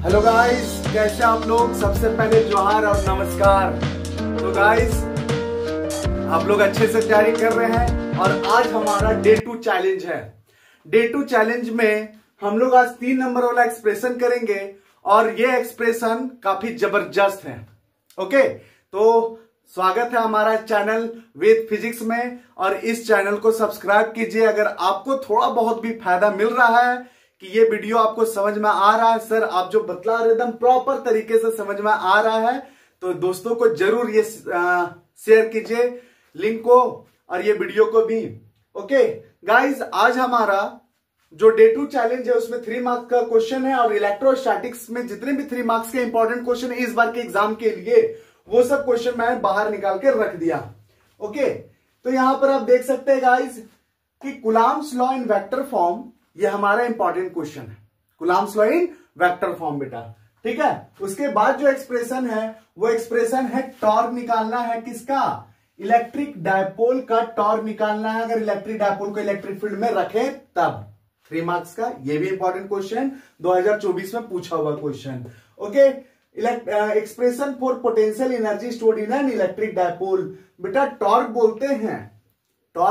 Hello guys, कैसे आप लोग। सबसे पहले जोहार और नमस्कार। तो गाइस, आप लोग अच्छे से तैयारी कर रहे हैं और आज हमारा डे 2 चैलेंज है। डे 2 चैलेंज में हम लोग आज 3 नंबर वाला एक्सप्रेशन करेंगे और ये एक्सप्रेशन काफी जबरदस्त है। ओके, तो स्वागत है हमारा चैनल वेद फिजिक्स में और इस चैनल को सब्सक्राइब कीजिए। अगर आपको थोड़ा बहुत भी फायदा मिल रहा है कि ये वीडियो आपको समझ में आ रहा है, सर आप जो बतला रहे एकदम प्रॉपर तरीके से समझ में आ रहा है, तो दोस्तों को जरूर ये शेयर कीजिए लिंक को और ये वीडियो को भी। ओके गाइस, आज हमारा जो डे 2 चैलेंज है उसमें 3 मार्क्स का क्वेश्चन है और इलेक्ट्रोस्टैटिक्स में जितने भी 3 मार्क्स के इंपॉर्टेंट क्वेश्चन है इस बार के एग्जाम के लिए, वो सब क्वेश्चन मैं बाहर निकाल के रख दिया। ओके, तो यहां पर आप देख सकते हैं गाइस कि Coulomb's law in vector form, ये हमारा इंपॉर्टेंट क्वेश्चन है। Coulomb's law in vector form बेटा, ठीक है। उसके बाद जो एक्सप्रेशन है वो एक्सप्रेशन है टॉर्क निकालना है। किसका? इलेक्ट्रिक डायपोल का टॉर्क निकालना है। अगर इलेक्ट्रिक डायपोल को इलेक्ट्रिक फील्ड में रखें तब 3 मार्क्स का, ये भी इंपॉर्टेंट क्वेश्चन 2024 में पूछा हुआ question. Okay, expression for potential energy stored in an electric dipole. बेटा टॉर्क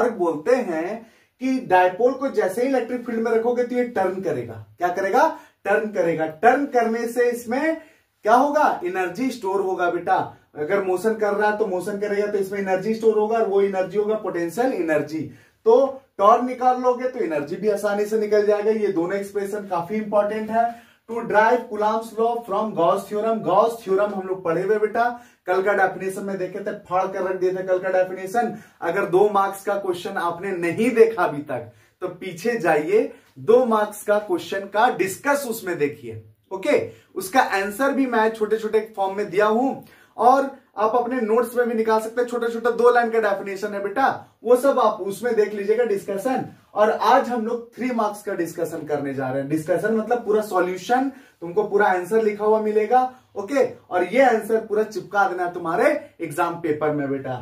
बोलते हैं कि डायपोल को जैसे ही इलेक्ट्रिक फील्ड में रखोगे तो ये टर्न करेगा। क्या करेगा? टर्न करेगा। टर्न करने से इसमें क्या होगा? एनर्जी स्टोर होगा बेटा। अगर मोशन कर रहा है तो मोशन करेगा तो इसमें एनर्जी स्टोर होगा और वो एनर्जी होगा पोटेंशियल एनर्जी। तो टॉर्क निकाल लोगे तो एनर्जी भी आसानी से निकल जाएगा। ये दोनों एक्सप्रेशन काफी इंपॉर्टेंट है। To derive Coulomb's law from Gauss theorem. Gauss theorem हम लोग पढ़े हुए बेटा, कल का डेफिनेशन में देखे थे, फाड़ कर रख दिए थे कल का डेफिनेशन। अगर 2 मार्क्स का क्वेश्चन आपने नहीं देखा अभी तक तो पीछे जाइए, 2 मार्क्स का क्वेश्चन का डिस्कस उसमें देखिए। ओके, उसका आंसर भी मैं छोटे छोटे फॉर्म में दिया हूं और आप अपने नोट्स में भी निकाल सकते हैं। छोटा छोटा 2 लाइन का डेफिनेशन है बेटा, वो सब आप उसमें देख लीजिएगा डिस्कशन। और आज हम लोग 3 मार्क्स का डिस्कशन करने जा रहे हैं। डिस्कशन मतलब पूरा सॉल्यूशन, तुमको पूरा आंसर लिखा हुआ मिलेगा। ओके, और ये आंसर पूरा चिपका देना है तुम्हारे एग्जाम पेपर में बेटा।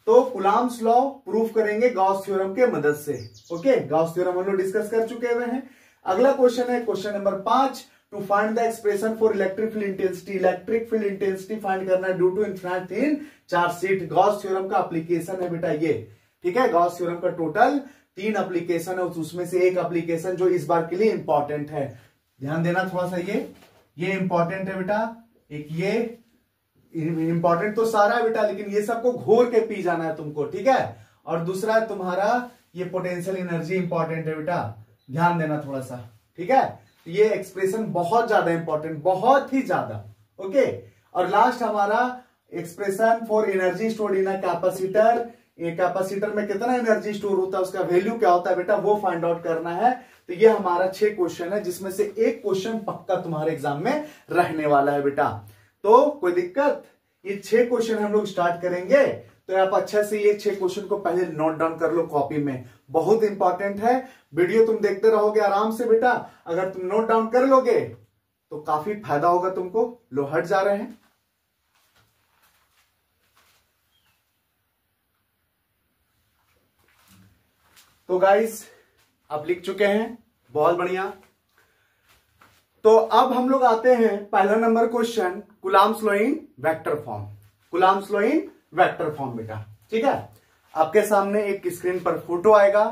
तो कूलम्ब्स लॉ प्रूफ करेंगे गॉस थ्योरम के मदद से। ओके, गॉस थ्योरम हम लोग डिस्कस कर चुके हुए हैं। अगला क्वेश्चन है question number 5, to find the expression for electric field intensity. Electric field intensity find करना है due to infinite in charge sheet. Gauss theorem का एप्लीकेशन है बेटा ये, ठीक है। गॉस थ्योरम का टोटल 3 एप्लीकेशन है, उसमें से एक एप्लीकेशन जो इस बार के लिए इंपॉर्टेंट है, ध्यान देना थोड़ा सा। ये इंपॉर्टेंट है बेटा। एक ये इंपॉर्टेंट तो सारा है बेटा, लेकिन ये सबको घोर के पी जाना है तुमको, ठीक है। और दूसरा है तुम्हारा ये पोटेंशियल एनर्जी इंपॉर्टेंट है बेटा, ध्यान देना थोड़ा सा, ठीक है। ये एक्सप्रेशन बहुत ज्यादा इंपॉर्टेंट, बहुत ही ज्यादा। ओके, और लास्ट हमारा expression for energy stored in a capacitor. ये कैपेसिटर में कितना एनर्जी स्टोर होता है, उसका वैल्यू क्या होता है बेटा, वो फाइंड आउट करना है। तो ये हमारा 6 क्वेश्चन है, जिसमें से एक क्वेश्चन पक्का तुम्हारे एग्जाम में रहने वाला है बेटा। तो कोई दिक्कत? ये 6 क्वेश्चन हम लोग स्टार्ट करेंगे, तो आप अच्छा से ये 6 क्वेश्चन को पहले नोट डाउन कर लो कॉपी में, बहुत इंपॉर्टेंट है। वीडियो तुम देखते रहोगे आराम से बेटा, अगर तुम नोट डाउन कर लोगे तो काफी फायदा होगा तुमको। लो हट जा रहे हैं। तो गाइस, आप लिख चुके हैं, बहुत बढ़िया। तो अब हम लोग आते हैं पहला number question, Coulomb's law in vector form. Coulomb's law in vector form बेटा, ठीक है। आपके सामने एक स्क्रीन पर फोटो आएगा,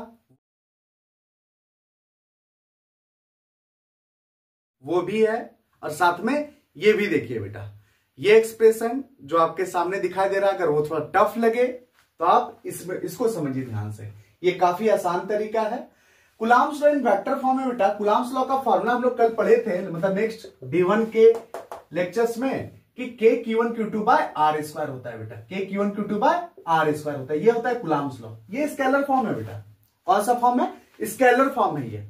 वो भी है, और साथ में ये भी देखिए बेटा। ये एक्सप्रेशन जो आपके सामने दिखाई दे रहा है, अगर वो थोड़ा टफ लगे तो आप इसको समझिए ध्यान से। ये काफी आसान तरीका है। Coulomb's law in vector form है बेटा। कूलम्ब्स लॉ का फॉर्मूला हम लोग कल पढ़े थे, मतलब नेक्स्ट D1 के लेक्चर्स में, कि K Q1 Q2 by R square होता है बेटा। K Q1 Q2 by R square होता है, ये होता है कूलम्ब्स लॉ। ये स्केलर फॉर्म है बेटा। कौन सा फॉर्म है? स्केलर फॉर्म है ये।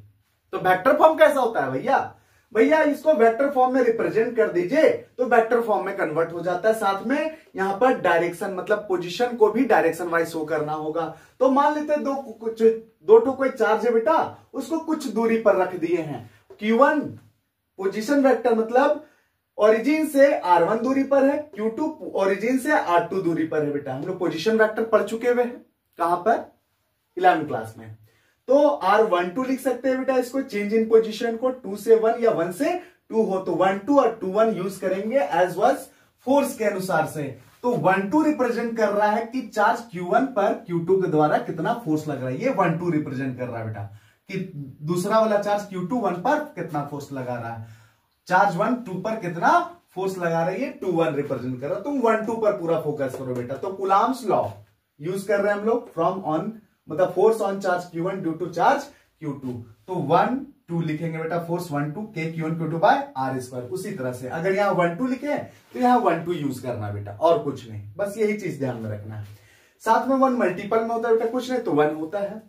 तो वेक्टर फॉर्म कैसा होता है भैया इसको वेक्टर फॉर्म में रिप्रेजेंट कर दीजिए तो वेक्टर फॉर्म में कन्वर्ट हो जाता है। साथ में यहां पर डायरेक्शन, मतलब पोजीशन को भी डायरेक्शन वाइज शो करना होगा। तो मान लेते हैं दो टू कोई चार्ज है बेटा, उसको कुछ दूरी पर रख दिए हैं। Q1 पोजीशन वेक्टर, मतलब ओरिजिन से R1 दूरी पर है, Q2 ओरिजिन से R2 दूरी पर है बेटा। हम लोग पोजीशन वेक्टर पढ़ चुके हुए हैं, कहां पर? 11वीं क्लास में। तो R12 लिख सकते हैं बेटा इसको, चेंज इन पोजीशन को 2 से 1 या 1 से 2 हो तो 1 2 और 2 1 यूज करेंगे एज वाज फोर्स के अनुसार से। तो 1 2 रिप्रेजेंट कर रहा है कि चार्ज Q1 पर Q2 के द्वारा कितना फोर्स लग रहा है, ये 1 2 रिप्रेजेंट कर रहा है बेटा, कि दूसरा वाला चार्ज Q2 1 पर कितना फोर्स लगा रहा है, चार्ज 1 2 पर कितना फोर्स लगा रहा है, ये 2 1 रिप्रेजेंट कर रहा है। तुम 1 2 पर पूरा फोकस करो बेटा। तो कूलम्ब्स लॉ यूज कर रहे हैं हम लोग, फ्रॉम ऑन मतलब force on charge Q1 due to charge Q2। तो 1 2 लिखेंगे बेटा, force 1 2 K Q1 Q2 by R square. उसी तरह से अगर यहाँ 1 2 लिखे तो यहाँ 1 2 यूज करना बेटा, और कुछ नहीं, बस यही चीज ध्यान में रखना है। साथ में 1 मल्टीपल में होता है बेटा, कुछ नहीं तो 1 होता है,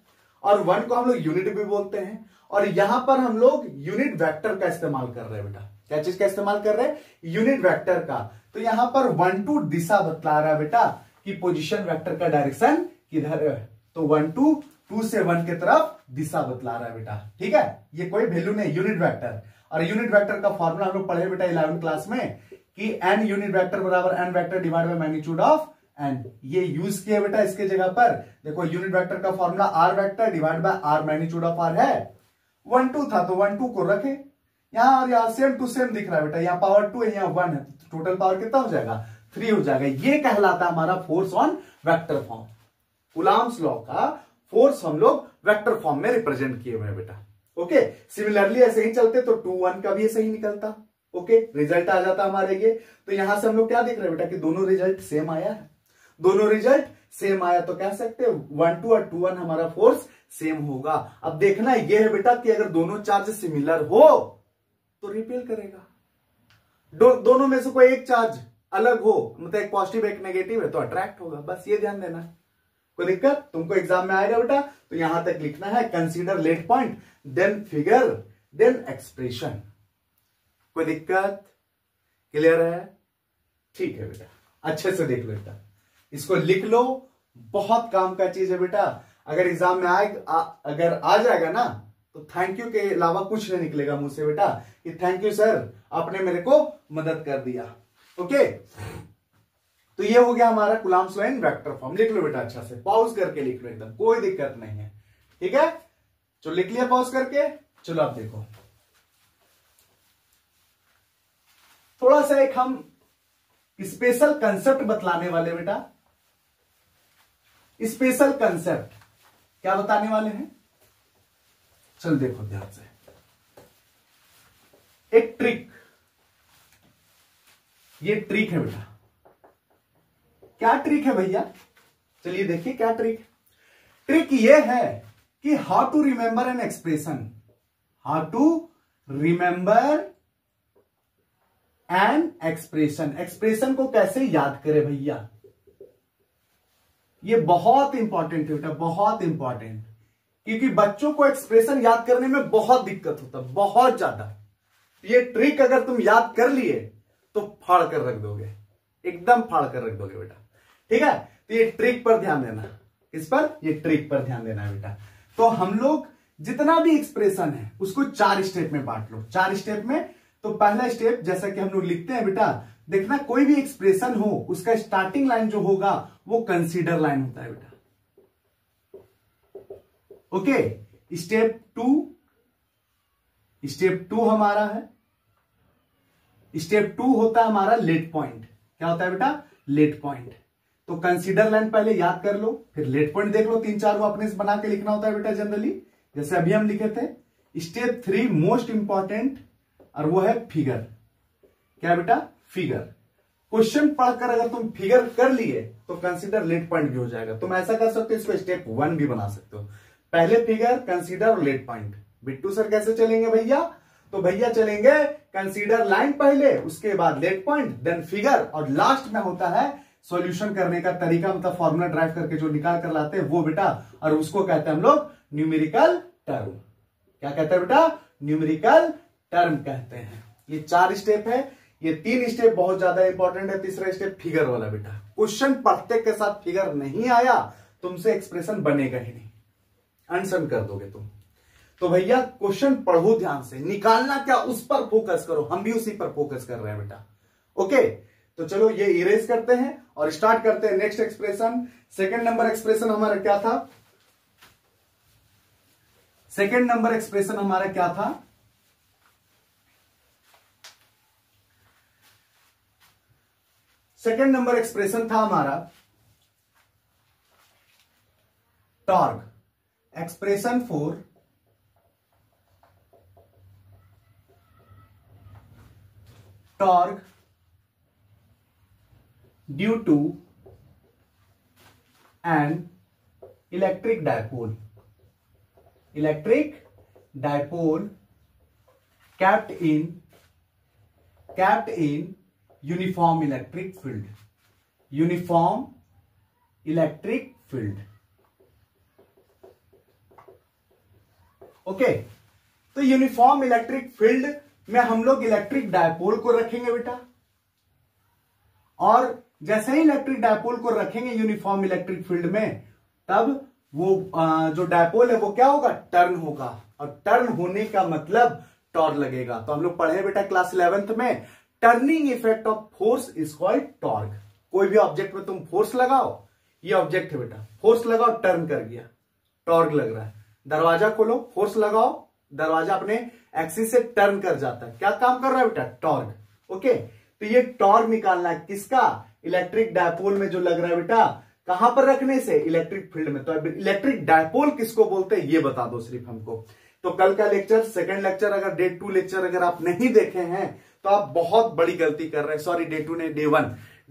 और 1 को हम लोग यूनिट भी बोलते हैं। और यहां पर हम लोग यूनिट वेक्टर का इस्तेमाल कर रहे हैं बेटा। क्या चीज का इस्तेमाल कर रहे हैं? यूनिट वेक्टर का। तो यहां पर 1 2 दिशा बतला रहा है बेटा कि पोजीशन वेक्टर का डायरेक्शन किधर है। तो 1 2 2 से 1 की तरफ दिशा बतला रहा है बेटा, ठीक है। ये कोई वैल्यू नहीं, यूनिट वेक्टर। और यूनिट वेक्टर का फॉर्मूला हम लोग पढ़े बेटा 11th क्लास में कि n यूनिट वेक्टर बराबर n vector divide by magnitude of n। ये यूज किया बेटा इसके जगह पर। देखो यूनिट वेक्टर का formula r vector divide by r magnitude of r है। 1 2 था तो 1 2 को रखे यहां, और यहां सेम टू सेम दिख रहा है बेटा, यहाँ पावर 2 है यहाँ 1 है, तो टोटल पावर कितना हो जाएगा? 3 हो जाएगा। ये कहलाता है हमारा force on vector form. Coulomb's law का फोर्स हम लोग वेक्टर फॉर्म में रिप्रेजेंट किए हुए हैं बेटा। ओके, सिमिलरली ऐसे ही चलते तो 2 1 का भी ऐसे ही निकलता। ओके, रिजल्ट आ जाता हमारे ये। तो यहां से हम लोग क्या देख रहे हैं बेटा कि दोनों रिजल्ट सेम आया है, दोनों रिजल्ट सेम आया, तो कह सकते हैं 1 2 और 2 1 हमारा फोर्स सेम होगा। अब देखना यह है बेटा कि अगर दोनों चार्ज सिमिलर हो तो रिपेल करेगा, दोनों में से कोई एक चार्ज अलग हो, मतलब एक पॉजिटिव एक नेगेटिव है तो अट्रैक्ट होगा। बस ये ध्यान देना। कोई दिक्कत? तुमको एग्जाम में आएगा बेटा, तो यहां तक लिखना है consider let point then figure then expression. कोई दिक्कत? क्लियर है? ठीक है बेटा, अच्छे से देख लो बेटा, इसको लिख लो, बहुत काम का चीज है बेटा। अगर एग्जाम में अगर आ जाएगा ना तो थैंक यू के अलावा कुछ नहीं निकलेगा मुंह से बेटा कि थैंक यू सर आपने मेरे को मदद कर दिया। ओके, तो ये हो गया हमारा Coulomb's law in vector form. लिख लो बेटा अच्छे से, पॉज करके लिख लो, एकदम कोई दिक्कत नहीं है, ठीक है। चलो लिख लिया पॉज करके। चलो आप देखो, थोड़ा सा एक हम स्पेशल कंसेप्ट बतलाने वाले बेटा। स्पेशल कंसेप्ट क्या बताने वाले हैं? चल देखो ध्यान से, एक ट्रिक, ये ट्रिक है बेटा। क्या ट्रिक है भैया? चलिए देखिए क्या ट्रिक। ट्रिक ये है कि how to remember an expression, how to remember an expression. Expression को कैसे याद करें भैया, ये बहुत इंपॉर्टेंट है बेटा, बहुत इंपॉर्टेंट, क्योंकि बच्चों को एक्सप्रेशन याद करने में बहुत दिक्कत होता है, बहुत ज्यादा। ये ट्रिक अगर तुम याद कर लिए तो फाड़ कर रख दोगे, एकदम फाड़ कर रख दोगे बेटा, ठीक है। तो ये ट्रिक पर ध्यान देना, किस पर? ये ट्रिक पर ध्यान देना है बेटा। तो हम लोग जितना भी एक्सप्रेशन है उसको 4 स्टेप में बांट लो, 4 स्टेप में। तो पहला स्टेप जैसा कि हम लोग लिखते हैं बेटा, देखना कोई भी एक्सप्रेशन हो उसका स्टार्टिंग लाइन जो होगा वो कंसीडर लाइन होता है बेटा। ओके, स्टेप 2 हमारा है, स्टेप 2 होता है हमारा लेट पॉइंट। क्या होता है बेटा? Let point. तो कंसीडर लाइन पहले याद कर लो, फिर लेट पॉइंट देख लो, 3 4 वो अपने से बना के लिखना होता है बेटा जनरली, जैसे अभी हम लिखे थे। स्टेप 3 मोस्ट इंपॉर्टेंट, और वो है फिगर। क्या बेटा? फिगर। क्वेश्चन पढ़कर अगर तुम फिगर कर लिए तो कंसीडर लेट पॉइंट भी हो जाएगा। तुम ऐसा कर सकते हो, इसको स्टेप 1 भी बना सकते हो, पहले फिगर, कंसीडर और लेट पॉइंट। बिट्टू सर कैसे चलेंगे भैया? तो भैया चलेंगे कंसीडर लाइन पहले, उसके बाद लेट पॉइंट, देन फिगर, और लास्ट में होता है सॉल्यूशन करने का तरीका, मतलब फॉर्मूला ड्राइव करके जो निकाल कर लाते हैं वो बेटा, और उसको कहते हैं हम लोग न्यूमेरिकल टर्म। क्या कहते हैं बेटा? न्यूमेरिकल टर्म कहते हैं। ये 4 स्टेप है, ये 3 स्टेप बहुत ज्यादा इंपॉर्टेंट है। तीसरा स्टेप फिगर वाला बेटा, क्वेश्चन पढ़ते के साथ फिगर नहीं आया तुमसे एक्सप्रेशन बनेगा ही नहीं, अनसन कर दोगे तुम। तो भैया क्वेश्चन पढ़ो ध्यान से, निकालना क्या उस पर फोकस करो, हम भी उसी पर फोकस कर रहे हैं बेटा। ओके, तो चलो ये इरेज करते हैं और स्टार्ट करते हैं next expression. Second number expression हमारा क्या था? सेकंड नंबर एक्सप्रेशन हमारा क्या था? सेकंड नंबर एक्सप्रेशन था हमारा torque, expression for torque due to an electric dipole, electric dipole kept in uniform electric field, uniform electric field. Okay, तो uniform electric field में हम लोग इलेक्ट्रिक डायपोल को रखेंगे बेटा, और जैसे ही इलेक्ट्रिक डायपोल को रखेंगे यूनिफॉर्म इलेक्ट्रिक फील्ड में, तब वो जो डायपोल है वो क्या होगा, टर्न होगा, और टर्न होने का मतलब टॉर्क लगेगा। तो हम लोग पढ़े बेटा क्लास 11th में, turning effect of force is called torque. कोई भी ऑब्जेक्ट में तुम फोर्स लगाओ, ये ऑब्जेक्ट है बेटा, फोर्स लगाओ टर्न कर गया, टॉर्क लग रहा है। दरवाजा खोलो, फोर्स लगाओ, दरवाजा अपने एक्सिस से टर्न कर जाता है, क्या काम कर रहा है बेटा, टॉर्क। ओके, तो ये टॉर्क निकालना है किसका, इलेक्ट्रिक डायपोल में जो लग रहा है बेटा, कहां पर रखने से, इलेक्ट्रिक फील्ड में। तो इलेक्ट्रिक डायपोल किसको बोलते हैं ये बता दो सिर्फ हमको। तो कल का लेक्चर, सेकंड लेक्चर, अगर डे 2 लेक्चर अगर आप नहीं देखे हैं तो आप बहुत बड़ी गलती कर रहे हैं। सॉरी, डे 2 ने डे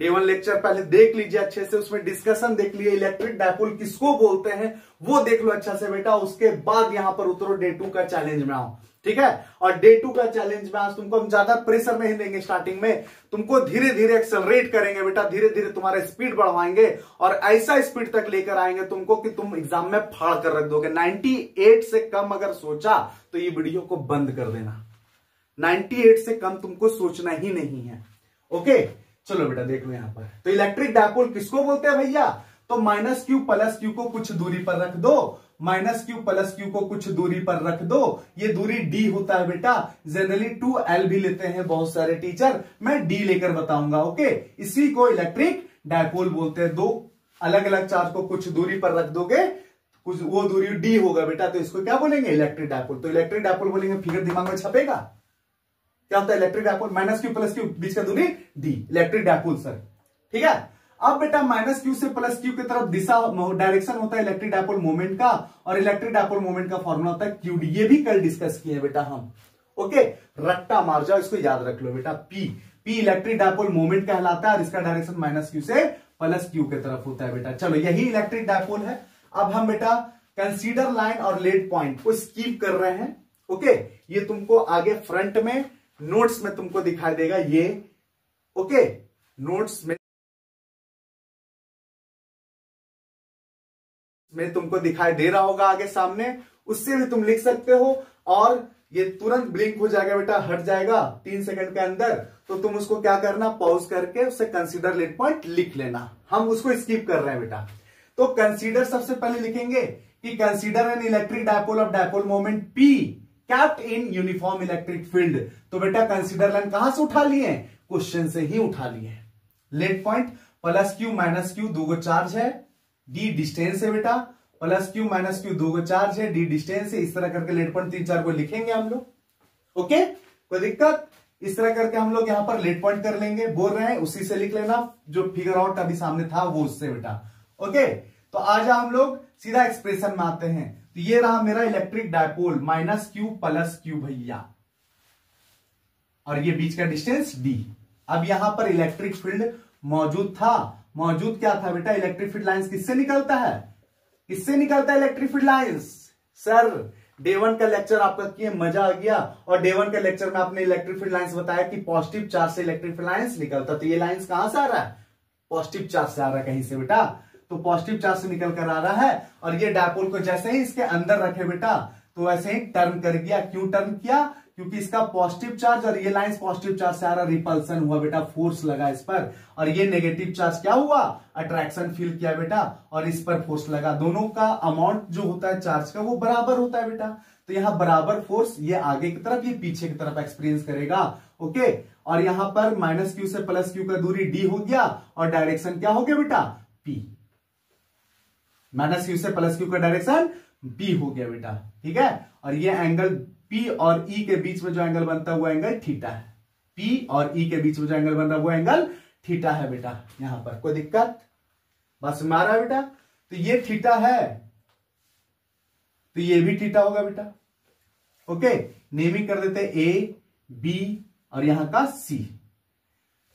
1 लेक्चर पहले देख लीजिए अच्छे से, उसमें डिस्कशन देख लीजिए, इलेक्ट्रिक डायपोल किसको बोलते हैं वो देख लो अच्छा से बेटा, उसके बाद यहां पर उतरो डे 2 का चैलेंज में आओ, ठीक है। और डे 2 का चैलेंज में आज तुमको हम ज्यादा प्रेशर नहीं देंगे, स्टार्टिंग में तुमको धीरे धीरे एक्सेलरेट करेंगे बेटा, धीरे धीरे तुम्हारा स्पीड बढ़वाएंगे और ऐसा स्पीड तक लेकर आएंगे तुमको कि तुम एग्जाम में फाड़ कर रख दोगे। 98 से कम अगर सोचा तो ये वीडियो को बंद कर देना, 98 से कम तुमको सोचना ही नहीं है। ओके, चलो बेटा देख लो यहां पर, तो इलेक्ट्रिक डायपोल किसको बोलते हैं भैया, तो -q + q को कुछ दूरी पर रख दो, -q + q को कुछ दूरी पर रख दो, ये दूरी d होता है बेटा, जनरली 2l भी लेते हैं बहुत सारे टीचर, मैं d लेकर बताऊंगा। ओके, इसी को इलेक्ट्रिक डायपोल बोलते हैं। दो अलग अलग चार्ज को कुछ दूरी पर रख दोगे, कुछ वो दूरी d होगा बेटा, तो इसको क्या बोलेंगे, इलेक्ट्रिक डायपोल। तो इलेक्ट्रिक डायपोल बोलेंगे, फिगर दिमाग में छपेगा, क्या होता है इलेक्ट्रिक डायपोल, -q + q, बीच का दूरी d, इलेक्ट्रिक डायपोल सर, ठीक है। अब बेटा -q से +q की तरफ दिशा, डायरेक्शन होता है इलेक्ट्रिक डायपोल मोमेंट का, और इलेक्ट्रिक डायपोल मोमेंट का फॉर्मूला होता है qd, ये भी कल डिस्कस किए हैं बेटा हम। ओके, रट्टा मार जाओ, इसको याद रख लो बेटा, p इलेक्ट्रिक डायपोल मोमेंट कहलाता है, और इसका डायरेक्शन -q से +q की तरफ होता है बेटा। चलो, यही इलेक्ट्रिक डायपोल है। अब हम बेटा कंसीडर लाइन और लेड पॉइंट को स्किप कर रहे हैं। ओके, ये तुमको आगे फ्रंट में नोट्स में तुमको दिखाई देगा ये। ओके, नोट्स में तुमको दिखाई दे रहा होगा आगे सामने, उससे भी तुम लिख सकते हो, और ये तुरंत ब्लिंक हो जाएगा बेटा, हट जाएगा 3 सेकंड के अंदर। तो तुम उसको क्या करना, पॉज करके उससे कंसीडर लेड पॉइंट लिख लेना, हम उसको स्किप कर रहे हैं बेटा। तो कंसीडर सबसे पहले लिखेंगे कि consider N electric dipole of dipole moment P kept in uniform electric field. तो बेटा कंसीडर लाइन कहां से उठा लिए, क्वेश्चन से ही उठा लिए। लेड पॉइंट +q -q दो गो चार्ज है, d डिस्टेंस है बेटा, +q -q दो गो चार्ज है, d डिस्टेंस है। इस तरह करके लेड पॉइंट 3-4 को लिखेंगे हम लोग। ओके, कोई दिक्कत, इस तरह करके हम लोग यहां पर लेड पॉइंट कर लेंगे, बोल रहे हैं उसी से लिख लेना, जो फिगर आउट अभी सामने था वो उससे बेटा। ओके, तो आज हम लोग सीधा एक्सप्रेशन में आते हैं। तो ये रहा मेरा इलेक्ट्रिक डायपोल, -q + q भैया, और ये बीच का डिस्टेंस d। अब यहां पर इलेक्ट्रिक फील्ड मौजूद था, मौजूद क्या था बेटा, इलेक्ट्रिक फील्ड लाइंस किससे निकलता है, किससे निकलता है electric field lines. Sir day 1 का लेक्चर आपका किए, मजा आ गया, और डे 1 के लेक्चर में आपने इलेक्ट्रिक फील्ड लाइंस बताया कि पॉजिटिव चार्ज से इलेक्ट्रिक फील्ड लाइंस निकलता। तो ये लाइंस कहां से आ रहा है, पॉजिटिव चार्ज से आ रहा है कहीं से बेटा, तो पॉजिटिव चार्ज से निकल कर आ रहा है, और ये डायपोल को जैसे ही इसके अंदर रखे बेटा, तो वैसे ही टर्न कर गया। क्यों टर्न किया, क्योंकि इसका पॉजिटिव चार्ज और ये लाइंस पॉजिटिव चार्ज से आ रहा, रिपल्सन हुआ बेटा, फोर्स लगा इस पर, और ये नेगेटिव चार्ज क्या हुआ, अट्रैक्शन फील किया बेटा, और इस पर फोर्स लगा। दोनों का अमाउंट जो होता है चार्ज का वो बराबर होता है बेटा, तो यहाँ बराबर फोर्स, ये आगे की तरफ, ये पीछे की तरफ एक्सपीरियंस करेगा। ओके, और यहां पर -q से +q का दूरी d हो गया, और डायरेक्शन क्या हो गया बेटा, p, -q से +q का डायरेक्शन p हो गया बेटा, ठीक है। और ये एंगल P और E के बीच में जो एंगल बनता है वो एंगल थीटा है, P और E के बीच में जो एंगल बन रहा है वो एंगल थीटा है बेटा। यहां पर कोई दिक्कत? बस में आ रहा है बेटा? तो ये थीटा है तो ये भी थीटा होगा बेटा। ओके, नेमिंग कर देते हैं ए, बी और यहां का सी।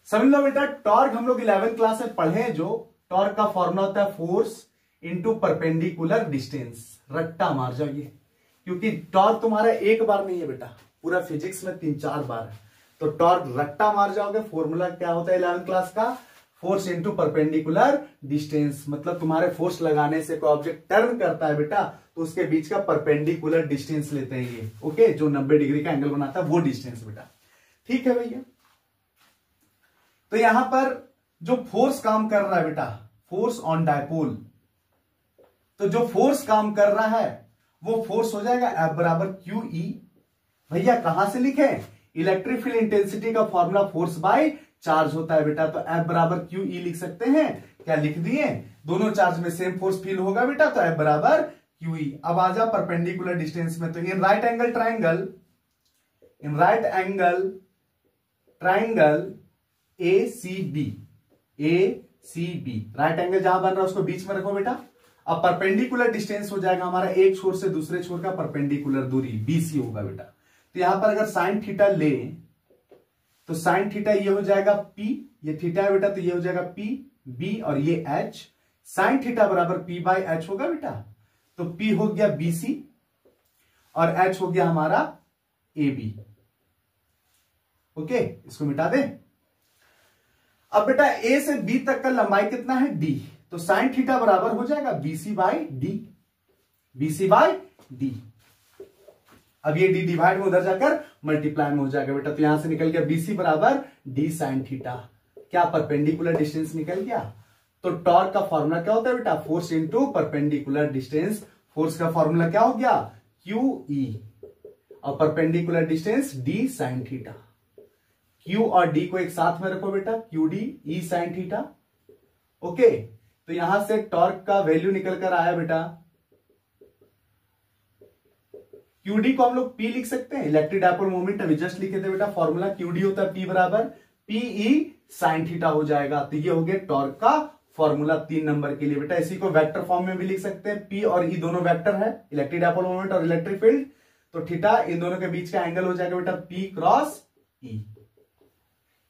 समझ लो बेटा, टॉर्क हम लोग 11th क्लास में पढ़े हैं। जो टॉर्क का फॉर्मूला होता है फोर्स इनटू परपेंडिकुलर डिस्टेंस। रट्टा मार जाओ ये, क्योंकि टॉर्क तुम्हारा एक बार नहीं है बेटा, पूरा फिजिक्स में 3-4 बार है। तो टॉर्क रट्टा मार जाओगे। फॉर्मूला क्या होता है 11th क्लास का? Force into perpendicular distance. मतलब तुम्हारे फोर्स लगाने से कोई ऑब्जेक्ट टर्न करता है बेटा, तो उसके बीच का परपेंडिकुलर डिस्टेंस लेते हैं ये। ओके, जो 90 डिग्री का एंगल बनाता है वो डिस्टेंस बेटा। ठीक है भैया। तो यहां पर जो फोर्स काम कर रहा है बेटा, फोर्स ऑन डायपोल, तो जो फोर्स काम कर रहा है वो फोर्स हो जाएगा F बराबर क्यू ई। भैया कहां से लिखे? इलेक्ट्रिक फील्ड इंटेंसिटी का फॉर्मूला फोर्स बाय चार्ज होता है बेटा, तो F बराबर क्यू ई लिख सकते हैं। क्या लिख दिए? दोनों चार्ज में सेम फोर्स फील होगा बेटा, तो F बराबर क्यू ई। अब आ जा परपेंडिकुलर डिस्टेंस में। तो in right angle triangle, in right angle triangle A C B, A C B, right angle जहां बन रहा है उसको बीच में रखो बेटा। अब परपेंडिकुलर डिस्टेंस हो जाएगा हमारा एक छोर से दूसरे छोर का परपेंडिकुलर दूरी, बीसी होगा बेटा। तो यहां पर अगर साइन थीटा ले तो साइन थीटा ये हो जाएगा पी, ये थीटा है बेटा, तो ये हो जाएगा पी बी और ये एच। साइन थीटा बराबर पी बाई एच होगा बेटा। तो पी हो गया बीसी और एच हो गया हमारा ए बी। ओके, इसको मिटा दे। अब बेटा ए से बी तक का लंबाई कितना है? डी। तो साइन थीटा बराबर हो जाएगा BC by D, BC by D. अब ये डी डिवाइड में उधर जाकर मल्टीप्लाई में हो जाएगा बेटा। तो यहां से निकल गया बीसी बराबर डी साइन थीटा। क्या परपेंडिकुलर डिस्टेंस निकल गया? तो टॉर्क का फॉर्मूला क्या होता है बेटा? Force into perpendicular distance. Force का फॉर्मूला क्या हो गया? क्यू ई, और perpendicular distance D sine theta. Q और डी को एक साथ में रखो बेटा, Q D E sine theta. Okay, तो यहां से टॉर्क का वैल्यू निकल कर आया बेटा, क्यूडी को हम लोग पी लिख सकते हैं, इलेक्ट्रिक डायपोल मोमेंट अभी जस्ट लिखे थे बेटा। फॉर्मूला क्यूडी होता है पी बराबर पीई साइन थीटा हो जाएगा। तो ये हो गया टॉर्क का फॉर्मूला 3 नंबर के लिए बेटा। इसी को वेक्टर फॉर्म में भी लिख सकते हैं। पी और ई दोनों वेक्टर है, इलेक्ट्रिक डायपोल मोमेंट और इलेक्ट्रिक फील्ड। तो थीटा इन दोनों के बीच का एंगल हो जाएगा बेटा पी क्रॉस ई।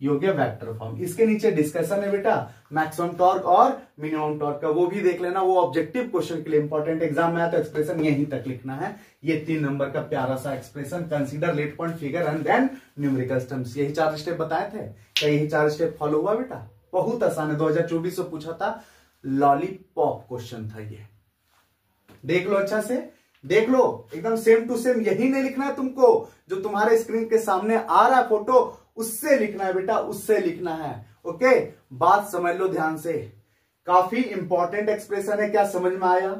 ये हो गया वेक्टर फॉर्म। इसके नीचे डिस्कशन है बेटा मैक्सिमम टॉर्क और मिनिमम टॉर्क का, वो भी देख लेना, वो ऑब्जेक्टिव क्वेश्चन के लिए इंपॉर्टेंट। एग्जाम में आया तो एक्सप्रेशन यहीं तक लिखना है। ये 3 नंबर का प्यारा सा expression, consider let point figure and then numerical terms. यही 4 स्टेप बताए थे, क्या यही 4 स्टेप फॉलो हुआ बेटा? बहुत आसान है, 2024 में पूछा था, लॉलीपॉप क्वेश्चन था ये। देख लो अच्छा से, देख लो एकदम सेम टू सेम। यही नहीं लिखना है तुमको जो तुम्हारे स्क्रीन के सामने आ रहा है फोटो, उससे लिखना है बेटा, उससे लिखना है। ओके, बात समझ लो ध्यान से, काफी इंपॉर्टेंट एक्सप्रेशन है। क्या समझ में आया?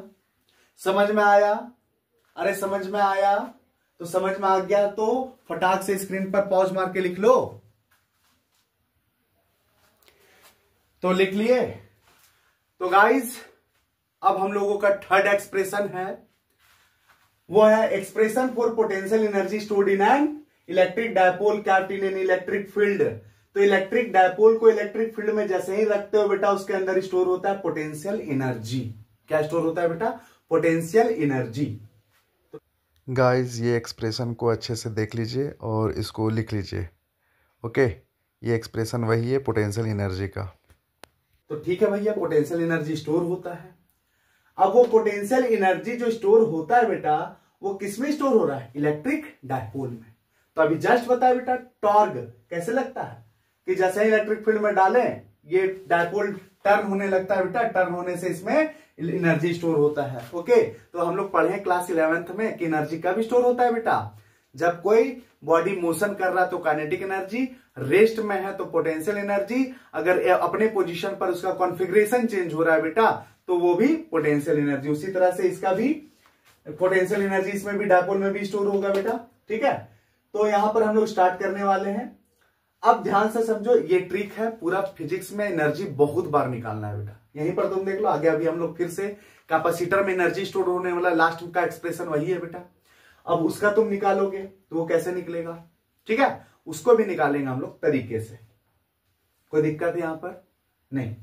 समझ में आया? अरे समझ में आया? तो समझ में आ गया तो फटाक से स्क्रीन पर पॉज मार के लिख लो। तो लिख लिए? तो गाइज अब हम लोगों का थर्ड एक्सप्रेशन है, वो है expression for potential energy stored in an electric dipole capped in an electric field. तो इलेक्ट्रिक डायपोल को इलेक्ट्रिक फील्ड में जैसे ही रखते हो बेटा, उसके अंदर स्टोर होता है पोटेंशियल एनर्जी। क्या स्टोर होता है बेटा? Potential energy. गाइस ये एक्सप्रेशन को अच्छे से देख लीजिए और इसको लिख लीजिए। ओके, ये एक्सप्रेशन वही है पोटेंशियल एनर्जी का। तो ठीक है भैया, पोटेंशियल एनर्जी स्टोर होता है। अब वो पोटेंशियल एनर्जी जो स्टोर होता है बेटा, वो किसमें स्टोर हो रहा है? इलेक्ट्रिक डायपोल में। तो अभी जस्ट बताया बेटा टॉर्क कैसे लगता है कि जैसे ही इलेक्ट्रिक फील्ड में डालें ये डायपोल टर्न होने लगता है बेटा, टर्न होने से इसमें एनर्जी स्टोर होता है। ओके, तो हम लोग पढ़े क्लास 11th में कि एनर्जी कब स्टोर होता है बेटा? जब कोई बॉडी मोशन कर रहा है तो काइनेटिक एनर्जी, रेस्ट में है तो पोटेंशियल एनर्जी, अगर अपने पोजीशन पर उसका कॉन्फ़िगरेशन चेंज हो रहा है बेटा तो वो भी पोटेंशियल एनर्जी। उसी तरह से इसका भी पोटेंशियल एनर्जी इसमें भी डायपोल में भी स्टोर होगा बेटा। ठीक है, तो यहां पर हम लोग स्टार्ट करने वाले हैं। अब ध्यान से समझो, ये ट्रिक है, पूरा फिजिक्स में एनर्जी बहुत बार निकालना है बेटा। यहीं पर तुम देख लो, आगे अभी हम लोग फिर से कैपेसिटर में एनर्जी स्टोर होने वाला लास्ट का एक्सप्रेशन वही है बेटा। अब उसका तुम निकालोगे तो वो कैसे निकलेगा? ठीक है, उसको भी निकालेंगे हम लोग तरीके से, कोई दिक्कत है यहां पर? नहीं।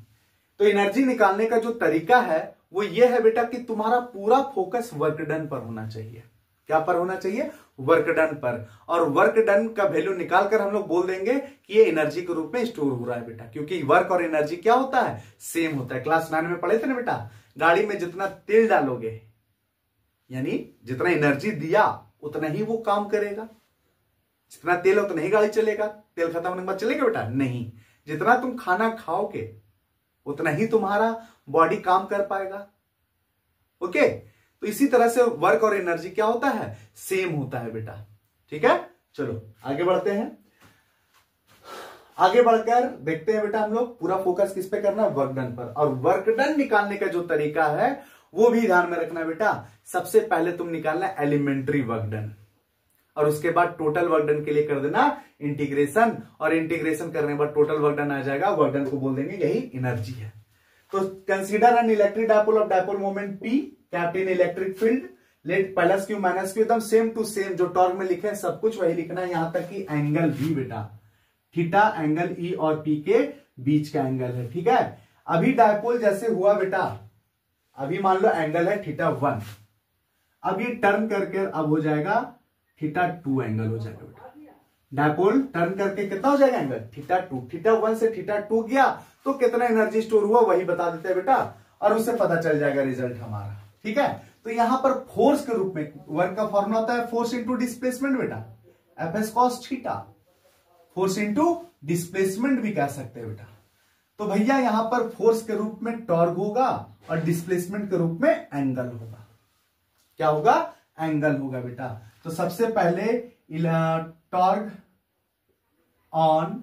तो एनर्जी निकालने का जो तरीका है वो ये है बेटा कि तुम्हारा पूरा फोकस वर्क डन पर होना चाहिए। क्या पर होना चाहिए? वर्क डन पर। और वर्क डन का वैल्यू निकालकर हम लोग बोल देंगे कि ये एनर्जी के रूप में स्टोर हो रहा है बेटा, क्योंकि वर्क और एनर्जी क्या होता है? सेम होता है। क्लास 9 में पढ़े थे ना बेटा, गाड़ी में जितना तेल डालोगे यानी जितना एनर्जी दिया उतना ही वो काम करेगा। जितना तेल उतना ही गाड़ी चलेगा। तेल खत्म होने के बाद चलेगा बेटा? नहीं। जितना तुम खाना खाओगे उतना ही तुम्हारा बॉडी काम कर पाएगा। ओके, तो इसी तरह से वर्क और एनर्जी क्या होता है? सेम होता है बेटा। ठीक है, चलो आगे बढ़ते हैं। आगे बढ़कर देखते हैं बेटा हम लोग पूरा फोकस किस पे करना है? वर्क डन पर। और वर्क डन निकालने का जो तरीका है वो भी ध्यान में रखना बेटा। सबसे पहले तुम निकालना एलिमेंट्री वर्क डन और उसके बाद टोटल वर्क डन के लिए कर देना इंटीग्रेशन, और इंटीग्रेशन करने के बाद टोटल वर्क डन आ जाएगा। वर्क डन को बोल देंगे यही एनर्जी है। तो consider N electric dipole of dipole moment P kept in electric field, late plus Q minus Q, एकदम सेम टू सेम जो टॉर्क में लिखे हैं सब कुछ वही लिखना है, यहां तक कि एंगल भी बेटा। थीटा एंगल E और P के बीच का एंगल है। ठीक है, अभी डायपोल जैसे हुआ बेटा, अभी मान लो एंगल है θ1, अब ये टर्न करके अब हो जाएगा θ2 एंगल हो जाएगा बेटा। डायपोल टर्न करके कितना हो जाएगा एंगल? θ2। θ1 से θ2 गया तो कितना एनर्जी स्टोर हुआ वही बता देते हैं बेटा, और उससे पता चल जाएगा रिजल्ट हमारा। ठीक है, तो यहां पर फोर्स के रूप में वर्क का फॉर्मूला होता है फोर्स इंटू डिस्प्लेसमेंट बेटा, Fs cos theta. Force into displacement भी कह सकते हैं बेटा। तो भैया यहां पर फोर्स के रूप में टॉर्क होगा और डिस्प्लेसमेंट के रूप में एंगल होगा। क्या होगा? एंगल होगा बेटा। तो सबसे पहले टॉर्क ऑन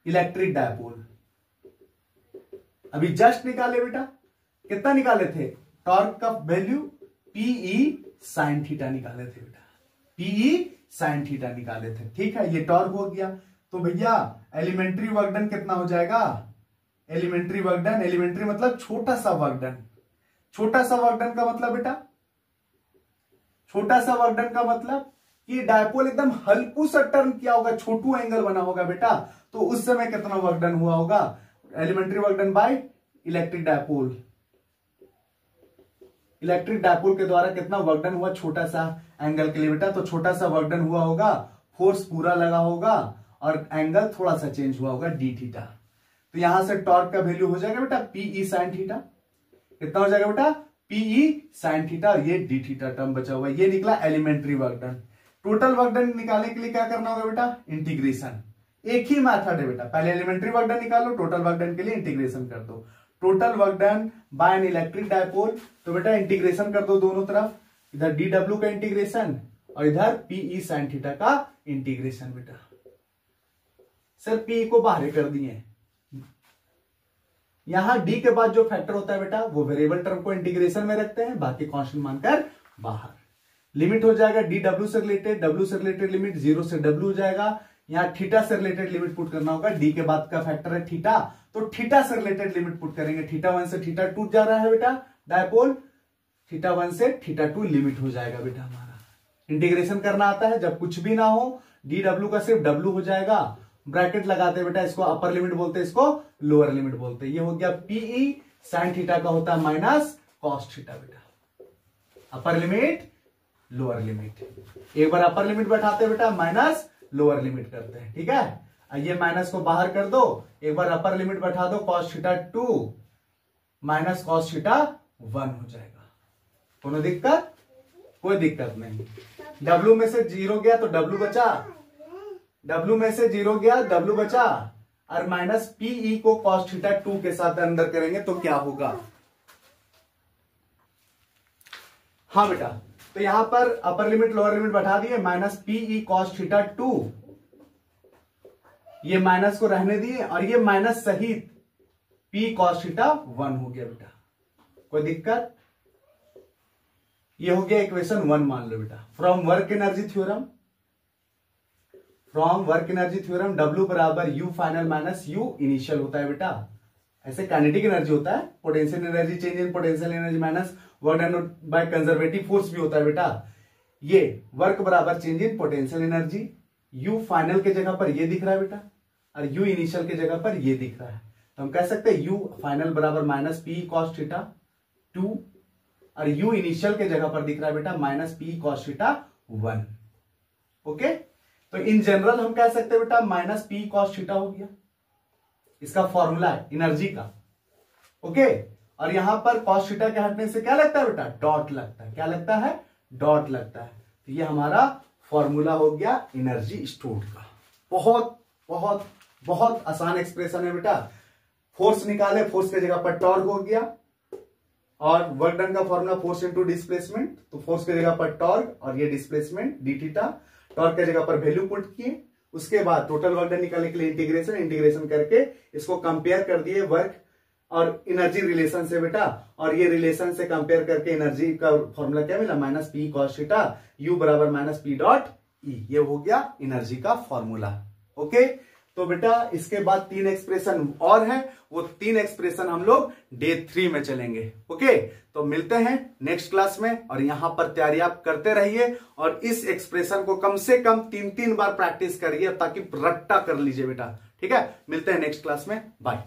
इलेक्ट्रिक डायपोल अभी जस्ट निकाले बेटा। कितना निकाले थे? टॉर्क का वैल्यू Pe sin थीटा निकाले थे बेटा। Pe sin थीटा निकाले थे। ठीक है, ये टॉर्क हो गया। तो भैया एलिमेंट्री वर्क डन कितना हो जाएगा? एलिमेंट्री वर्क डन, एलिमेंट्री मतलब छोटा सा वर्क डन। छोटा सा वर्क डन का मतलब बेटा, छोटा सा वर्क डन का मतलब कि डायपोल एकदम हल्कू सा टर्न किया होगा, छोटू एंगल बना होगा बेटा, तो उस समय कितना वर्क डन हुआ होगा? Elementary work done by electric dipole. Electric dipole के द्वारा कितना वर्क डन हुआ छोटा सा एंगल के लिए बेटा? तो छोटा सा वर्क डन हुआ होगा, फोर्स पूरा लगा होगा और एंगल थोड़ा सा चेंज हुआ होगा डी थीटा। तो यहां से टॉर्क का वैल्यू हो जाएगा बेटा Pe sin थीटा। कितना हो जाएगा बेटा? Pe sin थीटा, और ये डी थीटा टर्म बचा हुआ। ये निकला elementary work done. Total work done निकालने के लिए क्या करना होगा बेटा? इंटीग्रेशन। एक ही मेथड है बेटा, पहले एलिमेंट्री वर्क डन निकालो, टोटल वर्क डन के लिए इंटीग्रेशन कर दो। Total work done bye N electric dipole, तो बेटा इंटीग्रेशन कर दो दोनों तरफ, इधर dw का इंटीग्रेशन और इधर Pe sin थीटा का इंटीग्रेशन बेटा। सर Pe को बाहर कर दिए, यहां d के बाद जो फैक्टर होता है बेटा वो वेरिएबल टर्म को इंटीग्रेशन में रखते हैं, बाकी कांस्टेंट मानकर बाहर। लिमिट हो जाएगा dw से रिलेटेड, w से रिलेटेड लिमिट 0 से w हो जाएगा। यहां थीटा से रिलेटेड लिमिट पुट करना होगा, d के बाद का फैक्टर है थीटा, तो थीटा से रिलेटेड लिमिट पुट करेंगे। θ1 से θ2 जा रहा है बेटा डायपोल, θ1 से θ2 लिमिट हो जाएगा बेटा हमारा। इंटीग्रेशन करना आता है, जब कुछ भी ना हो dw का सिर्फ w हो जाएगा, ब्रैकेट लगाते हैं बेटा, इसको अपर लिमिट बोलते हैं, इसको लोअर लिमिट बोलते हैं। ये हो गया Pe sin थीटा का होता है माइनस कॉस थीटा बेटा। अपर लिमिट लोअर लिमिट, एक बार अपर लिमिट बैठाते हैं बेटा, माइनस लोअर लिमिट करते हैं। ठीक है, ये माइनस को बाहर कर दो, एक बार अपर लिमिट बैठा दो, cos theta 2 minus cos theta 1 हो जाएगा। कोनो दिक्कत? कोई दिक्कत नहीं। W में से 0 गया तो W बचा, W में से 0 गया W बचा, और माइनस Pe को cos थीटा 2 के साथ अंदर करेंगे तो क्या होगा? हाँ बेटा, तो यहां पर अपर लिमिट लोअर लिमिट बैठा दिए, माइनस Pe cos थीटा 2, ये माइनस को रहने दिए, और ये माइनस सहित P cos थीटा 1 हो गया बेटा। कोई दिक्कत? ये हो गया इक्वेशन 1 मान लो बेटा। From work energy theorem, from work energy theorem W बराबर U final minus U initial होता है बेटा। ऐसे काइनेटिक एनर्जी होता है, potential energy change in potential energy minus work done by conservative force भी होता है बेटा। ये वर्क बराबर change in potential energy, U final के जगह पर ये दिख रहा है बेटा, और u इनिशियल की जगह पर ये दिख रहा है, तो हम कह सकते हैं u फाइनल बराबर माइनस पी कॉस थीटा 2 और u इनिशियल के जगह पर दिख रहा है बेटा minus P cos theta 1। Okay, तो इन जनरल हम कह सकते हैं बेटा माइनस पी कॉस थीटा हो गया, इसका फॉर्मूला है एनर्जी का। ओके, और यहां पर कॉस थीटा के हटने से क्या लगता है बेटा, डॉट लगता है। क्या लगता है, डॉट लगता है। तो ये हमारा फॉर्मूला हो गया एनर्जी स्टोर्ड का। बहुत बहुत बहुत आसान एक्सप्रेशन है बेटा। फोर्स निकाले, फोर्स की जगह पर टॉर्क हो गया, और वर्क डन का फॉर्मूला फोर्स इनटू डिस्प्लेसमेंट, तो फोर्स की जगह पर टॉर्क और ये डिस्प्लेसमेंट डी थीटा, टॉर्क की जगह पर वैल्यू पुट किए, उसके बाद टोटल वर्क डन निकालने के लिए इंटीग्रेशन करके इसको कंपेयर कर दिए वर्क और एनर्जी रिलेशन से बेटा, और ये रिलेशन से कंपेयर करके एनर्जी का फॉर्मूला क्या मिला, minus P cos theta you बराबर माइनस पी डॉट ई। ये हो गया एनर्जी का फॉर्मूला। ओके, तो बेटा इसके बाद 3 एक्सप्रेशन और हैं, वो 3 एक्सप्रेशन हम लोग डे 3 में चलेंगे। ओके, तो मिलते हैं नेक्स्ट क्लास में, और यहां पर तैयारी आप करते रहिए और इस एक्सप्रेशन को कम से कम 3-3 बार प्रैक्टिस करिए ताकि रट्टा कर लीजिए बेटा। ठीक है, मिलते हैं नेक्स्ट क्लास में, बाय।